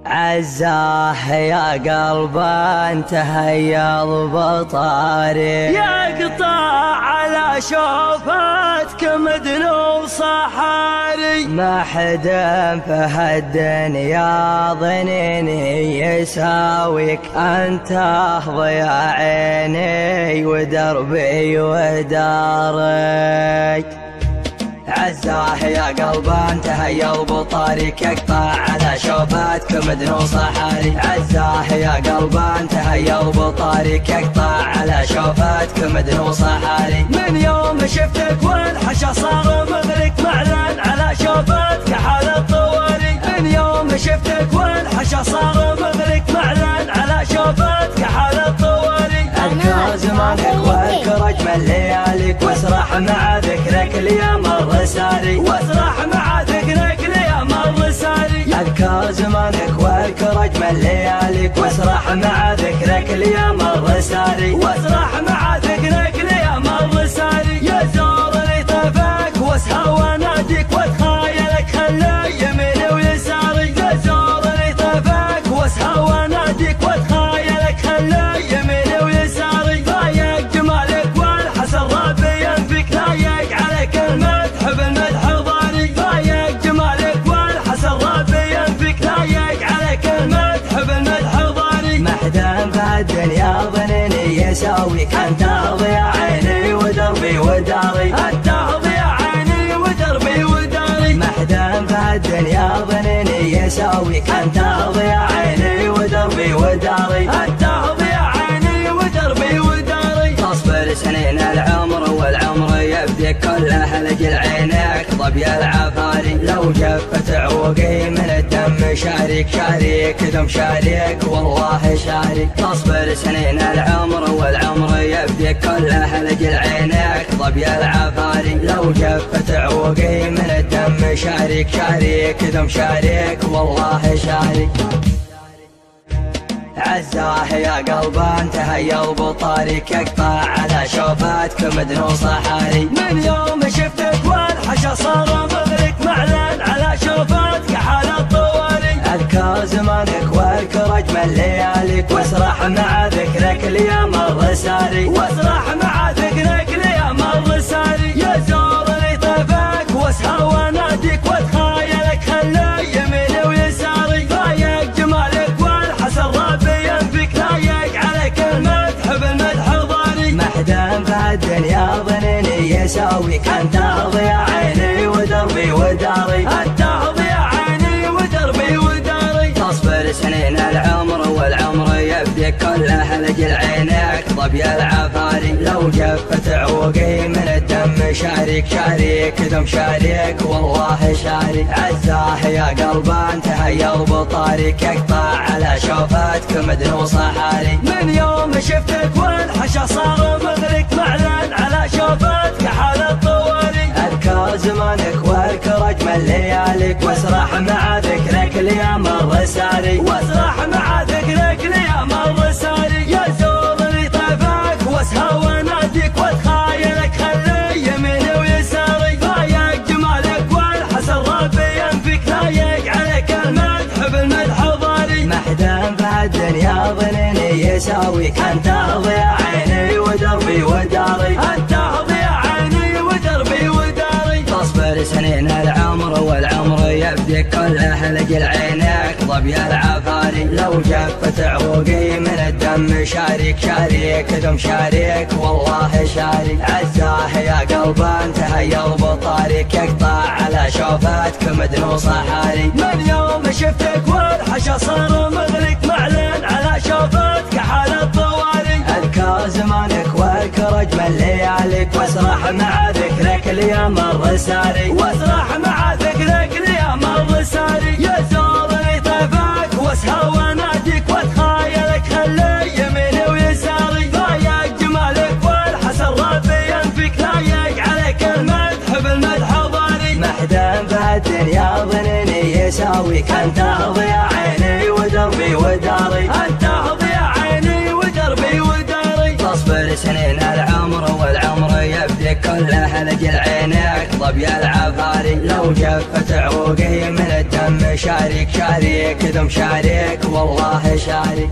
عزاه يا قلب انتهيض بطاري، يقطع على شوفتك مدن وصحاري. ما حدا في هالدنيا ظنيني يساويك، انت ضياء عيني ودربي وداري. عزاه يا قلب انتهيض بطاريك، يقطع على شوفتك مدن وصحاري. عزاه يا قلب انتهيض بطاريك، يقطع على شوفتك مدن وصحاري. من يوم شفتك والحشا صار مغرق معلن على شوفتك حال الطواري. من يوم شفتك والحشا صار مغرق معلن على شوفتك حال الطواري. اذكر زمانك واذكر اجمل لياليك، واسرح مع ذكرك ليام الرسالي، واسرح مع ذكرك ليام الرسالي. اذكر زمانك واذكر اجمل لياليك، واسرح مع ذكرك ليام الرسالي، واسرح مع ذكرك ليام الرسالي. يا زورني طيفك واسهر واناديك واتخايلك خلي يميني ويساري. يا زورني طيفك واسهر واناديك واتخايلك خلي يميني ويساري. ضايق جمالك والحسن ربي ينفيك، لايق عليك المدح بالمدح ضاري. ضايق جمالك والحسن ربي ينفيك، لايق عليك المدح بالمدح ضاري. ما حدا في الدنيا ظنيني يساويك، انت ضياء عيني ودربي وداري. انت ضياء عيني ودربي وداري. ما حدا في الدنيا ظنيني يساويك، انت ضياء عيني ودربي وداري. انت ضياء عيني ودربي وداري. تصبر سنين العمر والعمر يبديك كله لجل عينك ضبي العفاري. لو جفت عوقي من الدم شاريك شاريك دم شاريك والله شاريك. تصبر سنين العمر والعمر يبديك كله لجل عينك ضبي العفاري. لو جفت عوقي من الدم شاريك شاريك دم شاريك والله شاريك. عزاه يا قلب انتهيض بطاريك، يقطع على شوفتك مدن وصحاري. من يوم شفتك والحشا صار مغرق معلن على شوفتك حال الطواري. اذكر زمانك واذكر اجمل لياليك، واسرح مع ذكرك ليام الرسالي، واسرح مع ذكرك ليام الرسالي. يا زورني طيفك واسهر واناديك واتخايلك خلي يميني ويساري. ضايق جمالك والحسن ربي ينفيك، لايق عليك المدح بالمدح ضاري. ما حدا في الدنيا ظنيني يساويك، انت ضياء عيني ودربي وداري. انت ضياء عيني ودربي وداري. تصبر سنين العمر والعمر يبديك كله لجل عينك ضبي العفاري. لو جفت عوقي من الدم شاريك شاريك دم شاريك والله شاريك. عزاه يا قلب انتهيض بطاريك، يقطع على شوفتك مدن وصحاري. من يوم شفتك والحشا صار مغرق معلن على شوفتك حال الطواري. اذكر زمانك واذكر اجمل لياليك، واسرح مع ذكرك ليام الرسالي، واسرح مع ذكرك ليام الرسالي. يا زورني طيفك واسهر واناديك واتخايلك خلي يميني ويساري. ضايق جمالك والحسن ربي ينفيك، لايق عليك المدح بالمدح ضاري. ما حدا في الدنيا ظنيني يساويك، انت ضياء عيني ودربي وداري. انت ضياء عيني ودربي وداري. تصبر سنين العمر والعمر يبديك كله لجل عينك ضبي العفاري. لو جفت عوقي من الدم شاريك شاريك دم شاريك والله شاريك. عزاه يا قلب انتهيض بطاريك، يقطع على شوفتك مدن وصحاري. من يوم شفتك والحشا صار مغرق معلن على شوفتك حال الطواري. اذكر زمانك واذكر اجمل لياليك، واسرح مع ذكرك ليام الرسالي، واسرح مع ذكرك ليام الرسالي. يا زورني طيفك واسهر واناديك واتخايلك خلي يميني ويساري. ضايق جمالك والحسن ربي ينفيك، لايق عليك المدح بالمدح ضاري. ما حدا في الدنيا ظنيني يساويك، انت ضياء عيني ودربي وداري. انت ضياء عيني ودربي وداري. تصبر سنين العمر والعمر يبديك كله لجل عينك ظبي العفاري لو جفت عروقي من الدم شارك شارك ذم شارك والله شارك.